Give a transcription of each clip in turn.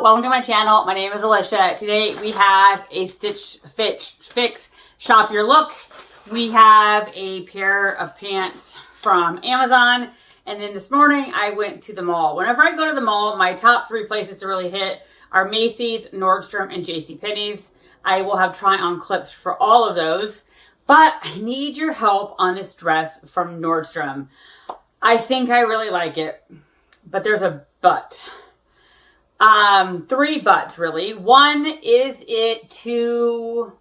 welcome to my channel. My name is Alicia. Today we have a Stitch Fix Shop Your Look. We have a pair of pants from Amazon, and then this morning I went to the mall. Whenever I go to the mall, my top 3 places to really hit are Macy's, Nordstrom, and JCPenney's. I will have try-on clips for all of those, but I need your help on this dress from Nordstrom. I think I really like it, but there's a but. 3 buts really. One, is it too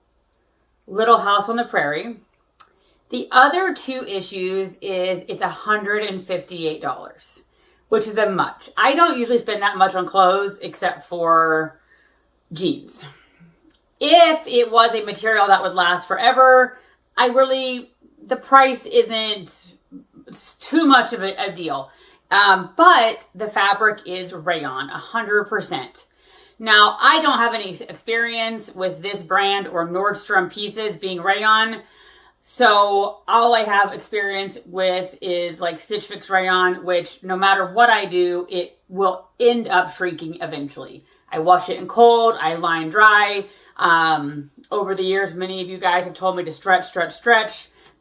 Little House on the Prairie? The other 2 issues is it's $158, which is a much. I don't usually spend that much on clothes except for jeans. If it was a material that would last forever, the price isn't too much of a deal. But the fabric is rayon, 100%. Now, I don't have any experience with this brand or Nordstrom pieces being rayon. So all I have experience with is like Stitch Fix rayon, which no matter what I do, it will end up shrinking eventually. I wash it in cold, I line dry. Over the years, many of you guys have told me to stretch.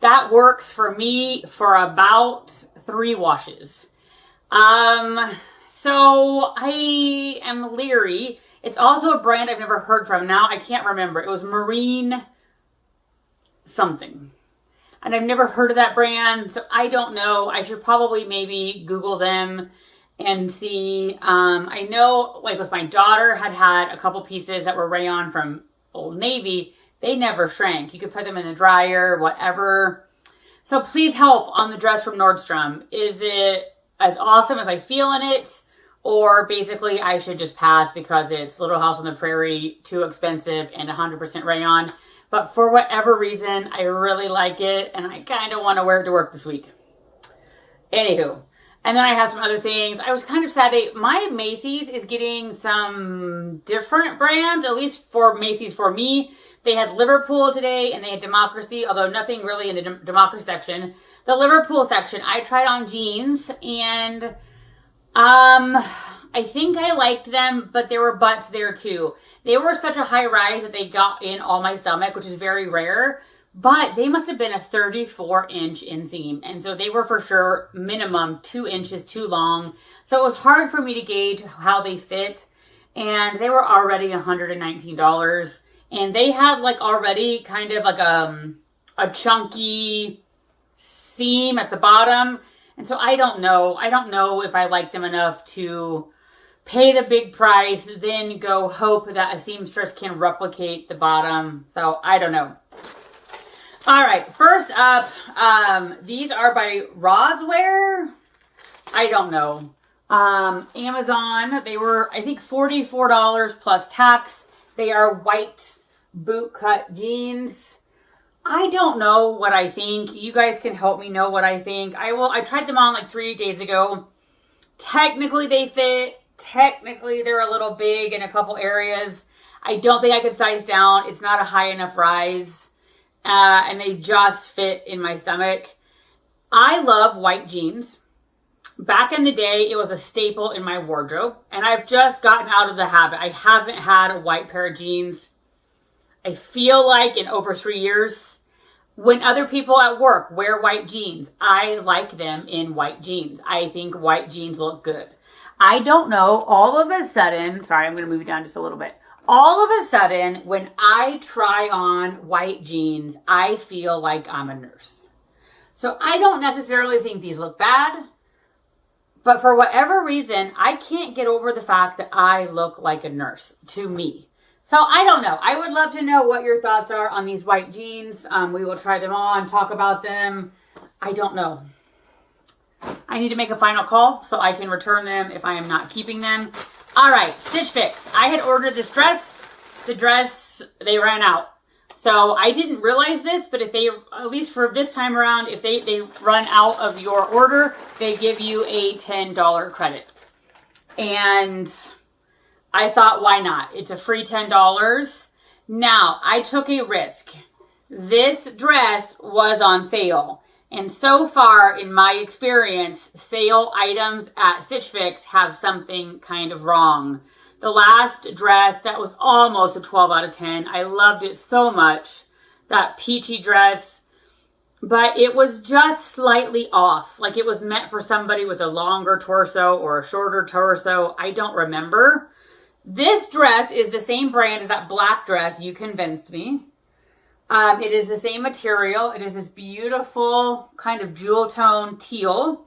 That works for me for about 3 washes. So I am leery. It's also a brand I've never heard from. Now I can't remember. It was Marine something. And I've never heard of that brand, so I don't know. I should probably maybe Google them and see. I know, like with my daughter, had a couple pieces that were rayon from Old Navy. They never shrank. You could put them in the dryer, whatever. So please help on the dress from Nordstrom. Is it as awesome as I feel in it? Or basically I should just pass because it's Little House on the Prairie, too expensive, and 100% rayon. But for whatever reason, I really like it, and I kind of want to wear it to work this week. Anywho. And then I have some other things. I was kind of sad. My Macy's is getting some different brands, at least for Macy's for me. They had Liverpool today, and they had Democracy, although nothing really in the Democracy section. The Liverpool section, I tried on jeans, and I think I liked them, but there were butts there too. They were such a high rise that they got in all my stomach, which is very rare. But they must have been a 34-inch inseam. And so they were for sure minimum 2 inches too long. So it was hard for me to gauge how they fit. And they were already $119. And they had like already kind of like a chunky seam at the bottom. And so I don't know. I don't know if I like them enough to pay the big price, then go hope that a seamstress can replicate the bottom. So I don't know. All right, first up, these are by Roswear. I don't know. Amazon, they were, I think, $44 plus tax. They are white bootcut jeans. I don't know what I think. You guys can help me know what I think. I tried them on like 3 days ago. Technically, they fit. Technically, they're a little big in a couple areas. I don't think I could size down. It's not a high enough rise. And they just fit in my stomach. I love white jeans. Back in the day, it was a staple in my wardrobe. And I've just gotten out of the habit. I haven't had a white pair of jeans, I feel like, in over 3 years. When other people at work wear white jeans, I like them in white jeans. I think white jeans look good. I don't know, all of a sudden, sorry, I'm going to move it down just a little bit. All of a sudden, when I try on white jeans, I feel like I'm a nurse. So I don't necessarily think these look bad, but for whatever reason, I can't get over the fact that I look like a nurse to me. So I don't know. I would love to know what your thoughts are on these white jeans. We will try them on, talk about them. I don't know. I need to make a final call so I can return them if I am not keeping them. All right, Stitch Fix. I had ordered this dress. The dress, they ran out. So I didn't realize this, but if they, at least for this time around, if they run out of your order, they give you a $10 credit. And I thought, why not? It's a free $10. Now, I took a risk. This dress was on sale. And so far, in my experience, sale items at Stitch Fix have something kind of wrong. The last dress, that was almost a 12 out of 10. I loved it so much. That peachy dress. But it was just slightly off. Like it was meant for somebody with a longer torso or a shorter torso. I don't remember. This dress is the same brand as that black dress. You convinced me. It is the same material. It is this beautiful kind of jewel tone teal.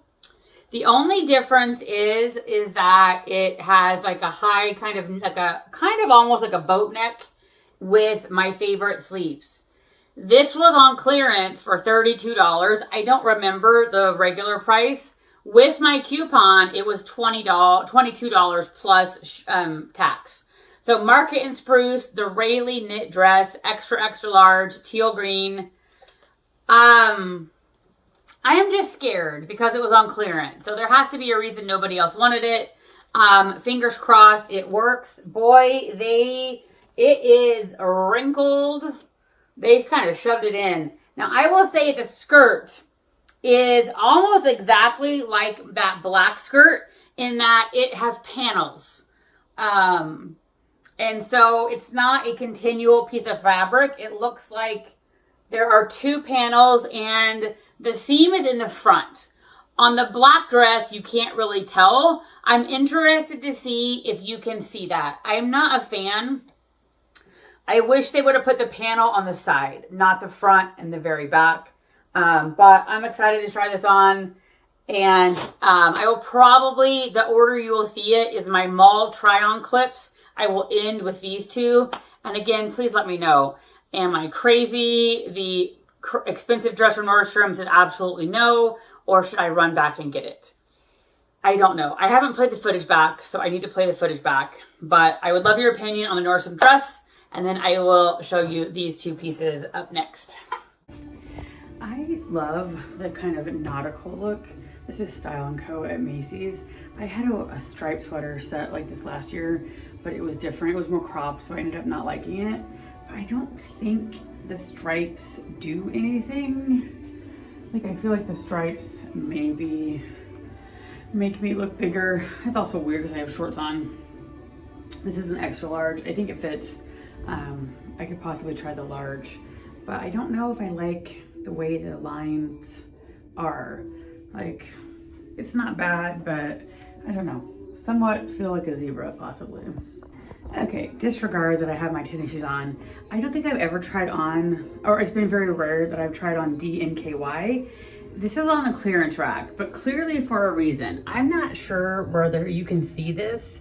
The only difference is that it has like a high kind of almost like a boat neck with my favorite sleeves. This was on clearance for $32. I don't remember the regular price. With my coupon, it was $22 plus tax. So Market and Spruce, the Rayleigh knit dress, extra, extra large, teal green. I am just scared because it was on clearance. So there has to be a reason nobody else wanted it. Fingers crossed it works. Boy, it is wrinkled. They've kind of shoved it in. Now, I will say the skirt is almost exactly like that black skirt in that it has panels. And so it's not a continual piece of fabric. It looks like there are two panels and the seam is in the front. On the black dress, you can't really tell. I'm interested to see if you can see that. I'm not a fan. I wish they would have put the panel on the side, not the front and the very back. But I'm excited to try this on. And I will probably, the order you will see it is my mall try-on clips. I will end with these two. And again, please let me know. Am I crazy? The expensive dress from Nordstrom said absolutely no. Or should I run back and get it? I don't know. I haven't played the footage back, so I need to play the footage back. But I would love your opinion on the Nordstrom dress. And then I will show you these two pieces up next. I love the kind of nautical look. This is Style & Co. at Macy's. I had a striped sweater set like this last year, but it was different. It was more cropped, so I ended up not liking it. I don't think the stripes do anything. Like, I feel like the stripes maybe make me look bigger. It's also weird because I have shorts on. This is an extra large. I think it fits. I could possibly try the large, but I don't know if I like the way the lines are. Like, it's not bad, but I don't know. Somewhat feel like a zebra, possibly. Okay, disregard that I have my tennis shoes on. I don't think I've ever tried on, or it's been very rare that I've tried on DNKY. This is on a clearance rack, but clearly for a reason. I'm not sure whether you can see this,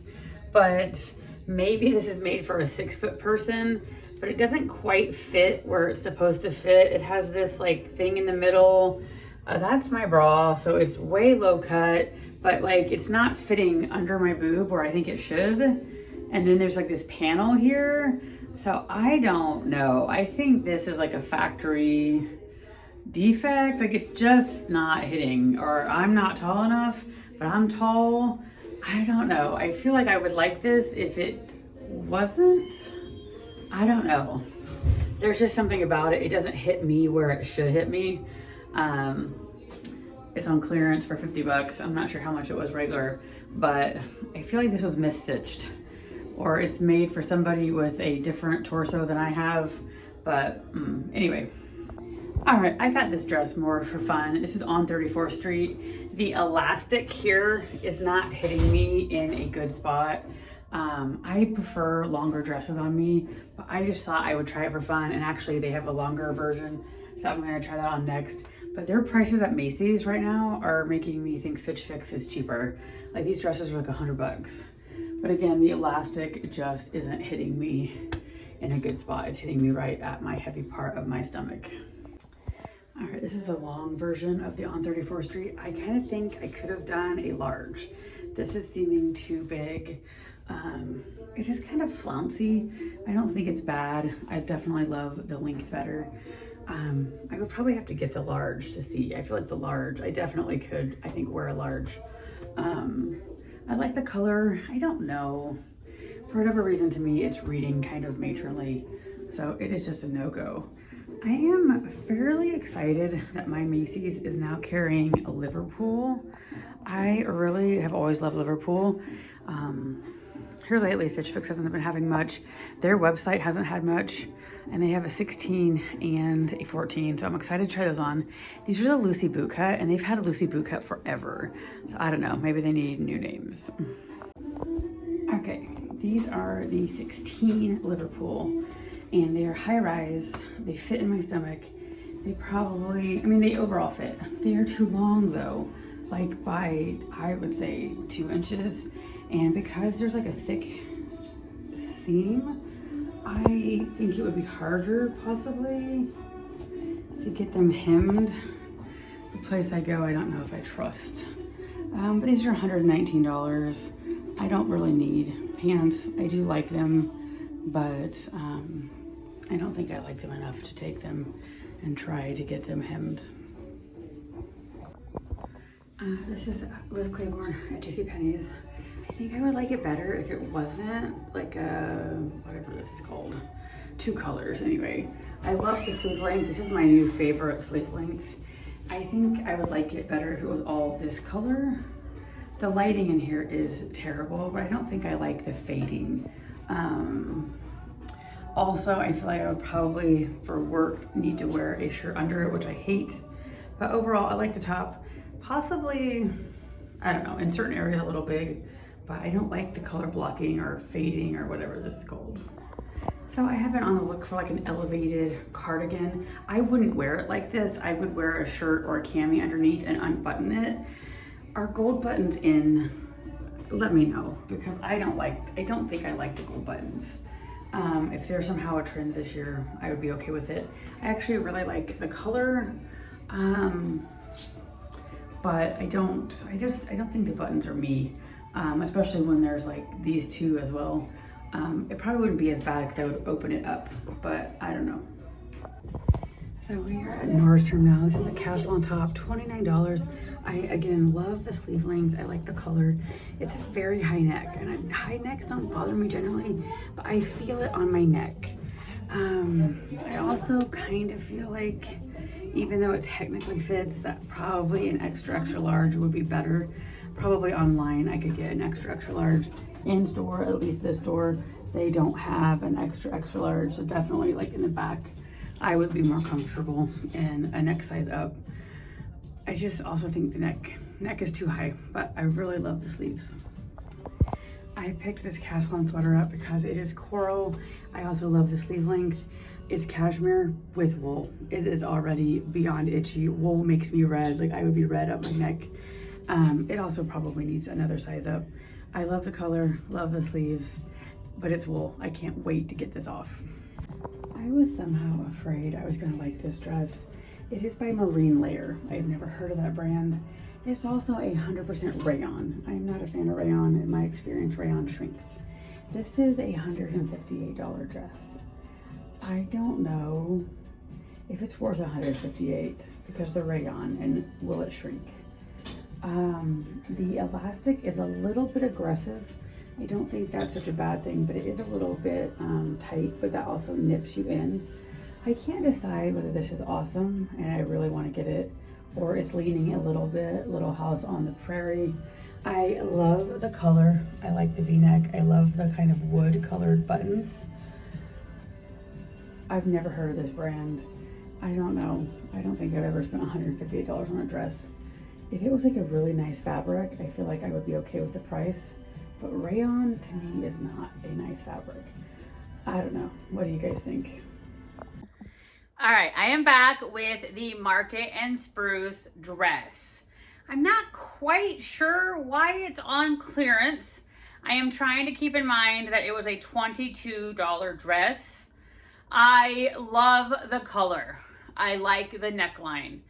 but maybe this is made for a 6-foot person, but it doesn't quite fit where it's supposed to fit. It has this like thing in the middle. That's my bra, so it's way low cut, but like it's not fitting under my boob where I think it should. And then there's like this panel here. So I don't know. I think this is like a factory defect. Like it's just not hitting, or I'm not tall enough, but I'm tall. I don't know. I feel like I would like this if it wasn't. I don't know. There's just something about it. It doesn't hit me where it should hit me. It's on clearance for 50 bucks. I'm not sure how much it was regular, but I feel like this was misstitched, or it's made for somebody with a different torso than I have. But anyway. All right, I got this dress more for fun. This is on 34th Street. The elastic here is not hitting me in a good spot. I prefer longer dresses on me, but I just thought I would try it for fun. And actually they have a longer version, so I'm gonna try that on next. But their prices at Macy's right now are making me think Stitch Fix is cheaper. Like these dresses are like 100 bucks. But again, the elastic just isn't hitting me in a good spot. It's hitting me right at my heavy part of my stomach. All right, this is the long version of the on 34th Street. I kind of think I could have done a large. This is seeming too big. It is kind of flouncy. I don't think it's bad. I definitely love the length better. I would probably have to get the large to see. I feel like the large, I definitely could, I think, wear a large. I like the color. I don't know. For whatever reason, to me, it's reading kind of matronly. So it is just a no-go. I am fairly excited that my Macy's is now carrying a Liverpool. I really have always loved Liverpool. Here lately, Stitch Fix hasn't been having much. Their website hasn't had much, and they have a 16 and a 14, so I'm excited to try those on. These are the Lucy boot cut, and they've had a Lucy boot cut forever, so I don't know, maybe they need new names. Okay, these are the 16 Liverpool, and they are high rise. They fit in my stomach. They probably, I mean, they overall fit. They are too long though, like by, I would say 2 inches. And because there's like a thick seam, I think it would be harder possibly to get them hemmed. The place I go, I don't know if I trust. But these are $119. I don't really need pants. I do like them, but I don't think I like them enough to take them and try to get them hemmed. This is Liz Claiborne at JCPenney's. I think I would like it better if it wasn't like a, whatever this is called, 2 colors anyway. I love the sleeve length. This is my new favorite sleeve length. I think I would like it better if it was all this color. The lighting in here is terrible, but I don't think I like the fading. Also, I feel like I would probably, for work, need to wear a shirt under it, which I hate. But overall, I like the top. Possibly, I don't know, in certain areas a little big, but I don't like the color blocking or fading or whatever this is called. So I have been on the look for like an elevated cardigan. I wouldn't wear it like this. I would wear a shirt or a cami underneath and unbutton it. Are gold buttons in? Let me know, because I don't think I like the gold buttons. If there's somehow a trend this year, I would be okay with it. I actually really like the color, but I don't think the buttons are me. Especially when there's like these 2 as well. It probably wouldn't be as bad because I would open it up, but I don't know. So we are at Nordstrom now. This is a casual on top, $29. I, again, love the sleeve length. I like the color. It's very high neck, and high necks don't bother me generally, but I feel it on my neck. I also kind of feel like, even though it technically fits, that probably an extra large would be better. Probably online I could get an extra large. In store, at least this store, they don't have an extra large, so definitely like in the back I would be more comfortable in a neck size up. I just also think the neck is too high, but I really love the sleeves. I picked this cashmere sweater up because it is coral. I also love the sleeve length. It's cashmere with wool. It is already beyond itchy. Wool makes me red, like I would be red up my neck. It also probably needs another size up. I love the color, love the sleeves, but it's wool. I can't wait to get this off. I was somehow afraid I was gonna like this dress. It is by Marine Layer. I've never heard of that brand. It's also 100% rayon. I'm not a fan of rayon. In my experience, rayon shrinks. This is a $158 dress. I don't know if it's worth $158 because the rayon, and will it shrink? The elastic is a little bit aggressive. I don't think that's such a bad thing, but it is a little bit tight, but that also nips you in. I can't decide whether this is awesome and I really want to get it, or it's leaning a little bit, Little House on the Prairie. I love the color. I like the V-neck. I love the kind of wood colored buttons. I've never heard of this brand. I don't know. I don't think I've ever spent $158 on a dress. If it was like a really nice fabric, I feel like I would be okay with the price. But rayon to me is not a nice fabric. I don't know. What do you guys think? All right, I am back with the Market and Spruce dress. I'm not quite sure why it's on clearance. I am trying to keep in mind that it was a $22 dress. I love the color. I like the neckline.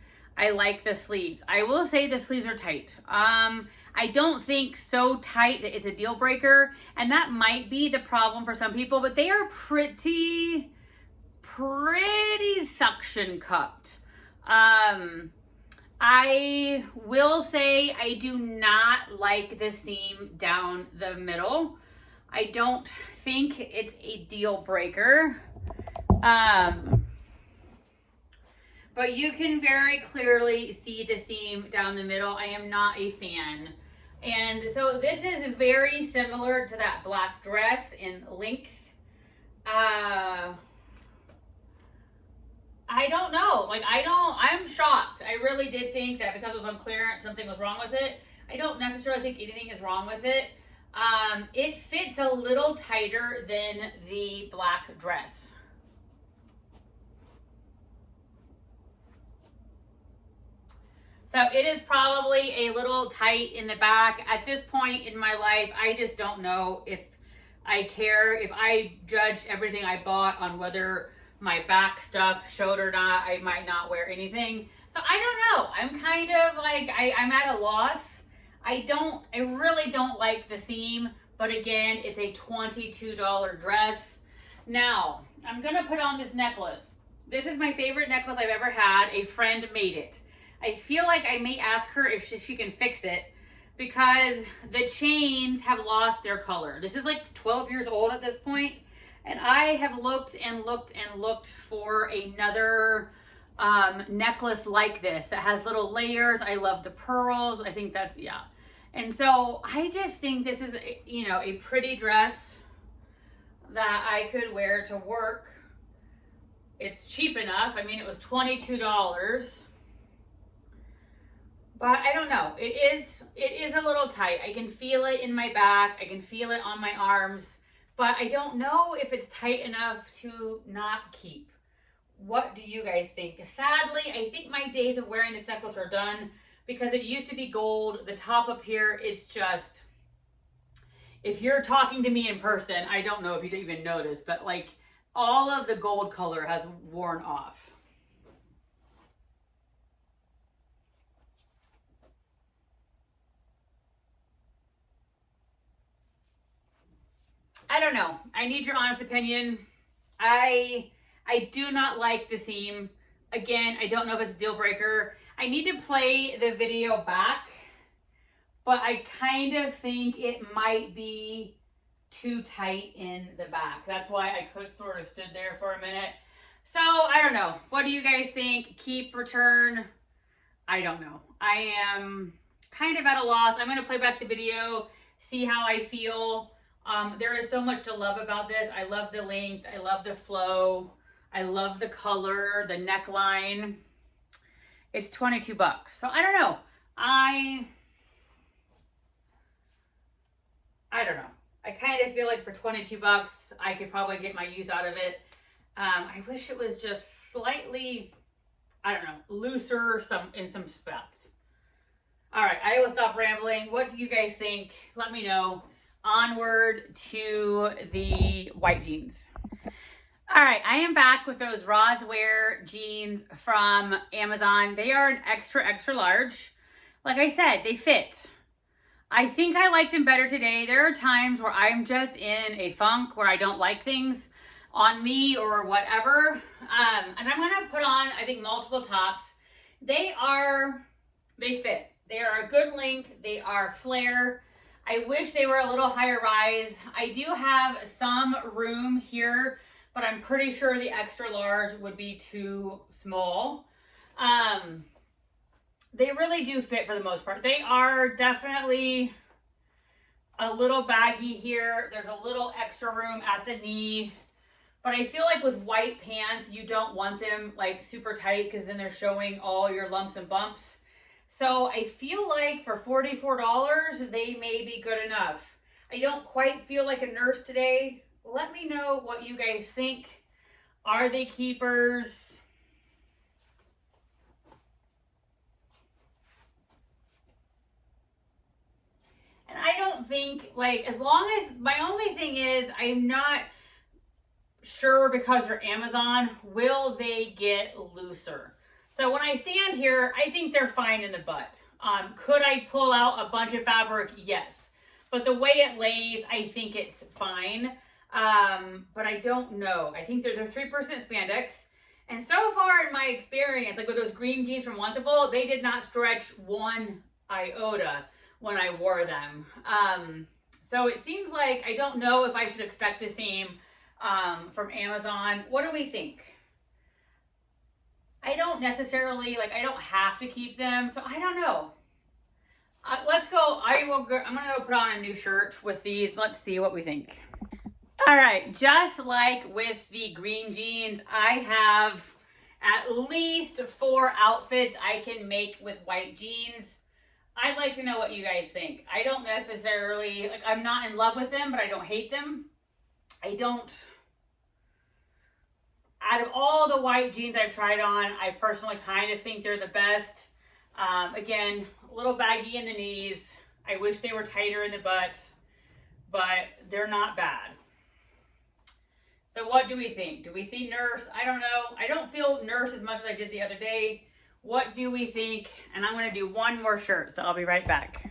I like the sleeves. I will say the sleeves are tight. I don't think so tight that it's a deal breaker, and that might be the problem for some people, but they are pretty suction cupped. I will say I do not like the seam down the middle. I don't think it's a deal breaker. But you can very clearly see the seam down the middle. I am not a fan And so this is very similar to that black dress in length. I don't know. Like, I'm shocked. I really did think that because it was on clearance, something was wrong with it. I don't necessarily think anything is wrong with it. It fits a little tighter than the black dress. So it is probably a little tight in the back. At this point in my life, I just don't know if I care. If I judged everything I bought on whether my back stuff showed or not, I might not wear anything. So I don't know. I'm kind of like, I'm at a loss. I really don't like the seam, but again, it's a $22 dress. Now, I'm gonna put on this necklace. This is my favorite necklace I've ever had. A friend made it. I feel like I may ask her if she can fix it because the chains have lost their color. This is like 12 years old at this point, and I have looked and looked and looked for another necklace like this that has little layers. I love the pearls. I think that's, yeah. And so I just think this is, you know, a pretty dress that I could wear to work. It's cheap enough. I mean, it was $22. But I don't know. It is a little tight. I can feel it in my back. I can feel it on my arms. But I don't know if it's tight enough to not keep. What do you guys think? Sadly, I think my days of wearing this necklace are done because it used to be gold. The top up here is just, if you're talking to me in person, I don't know if you'd even notice, but like all of the gold color has worn off. I don't know. I need your honest opinion. I do not like the seam. Again, I don't know if it's a deal breaker. I need to play the video back, but I kind of think it might be too tight in the back. That's why I could sort of stood there for a minute. So I don't know. What do you guys think? Keep, return? I don't know. I am kind of at a loss. I'm going to play back the video, see how I feel. There is so much to love about this. I love the length. I love the flow. I love the color, the neckline. It's 22 bucks. So I don't know. I don't know. I kind of feel like for 22 bucks, I could probably get my use out of it. I wish it was just slightly, I don't know, looser in some spots. All right, I will stop rambling. What do you guys think? Let me know. Onward to the white jeans. All right, I am back with those Roswear jeans from Amazon. They are an extra, extra large. Like I said, they fit. I think I like them better today. There are times where I'm just in a funk where I don't like things on me or whatever. And I'm gonna put on, I think, multiple tops. They fit. They are a good length. They are flare. I wish they were a little higher rise. I do have some room here, but I'm pretty sure the extra large would be too small. They really do fit for the most part. They are definitely a little baggy here. There's a little extra room at the knee, but I feel like with white pants, you don't want them like super tight because then they're showing all your lumps and bumps. So I feel like for $44, they may be good enough. I don't quite feel like a nurse today. Let me know what you guys think. Are they keepers? And I don't think, like, as long as, my only thing is, I'm not sure because they're Amazon, will they get looser? So when I stand here, I think they're fine in the butt. Could I pull out a bunch of fabric? Yes. But the way it lays, I think it's fine. But I don't know. I think they're 3% spandex. And so far in my experience, like with those green jeans from Wantable, they did not stretch one iota when I wore them. So it seems like, I don't know if I should expect the same from Amazon. What do we think? I don't necessarily, like, I don't have to keep them, so I don't know. Let's go. I I'm gonna go put on a new shirt with these. Let's see what we think. All right, just like with the green jeans, I have at least 4 outfits I can make with white jeans. I'd like to know what you guys think. I don't necessarily, like, I'm not in love with them, but I don't hate them. Out of all the white jeans I've tried on, I personally kind of think they're the best. Again, a little baggy in the knees. I wish they were tighter in the butts, but they're not bad. So what do we think? Do we see Nurse? I don't know. I don't feel Nurse as much as I did the other day. What do we think? And I'm going to do one more shirt, so I'll be right back.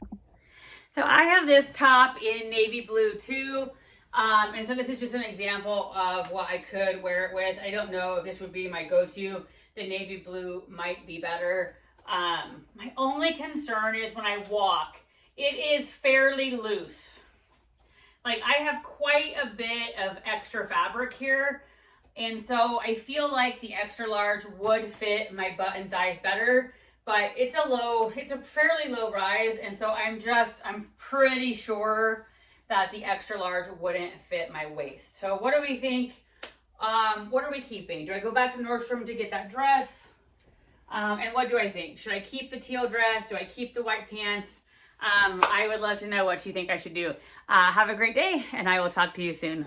So I have this top in navy blue too. And so this is just an example of what I could wear it with. I don't know if this would be my go-to. The navy blue might be better. My only concern is when I walk, it is fairly loose. Like, I have quite a bit of extra fabric here, and so I feel like the extra large would fit my butt and thighs better, but it's a fairly low rise, and so I'm pretty sure that the extra large wouldn't fit my waist. So what do we think? What are we keeping? Do I go back to Nordstrom to get that dress? And what do I think? Should I keep the teal dress? Do I keep the white pants? I would love to know what you think I should do. Have a great day, and I will talk to you soon.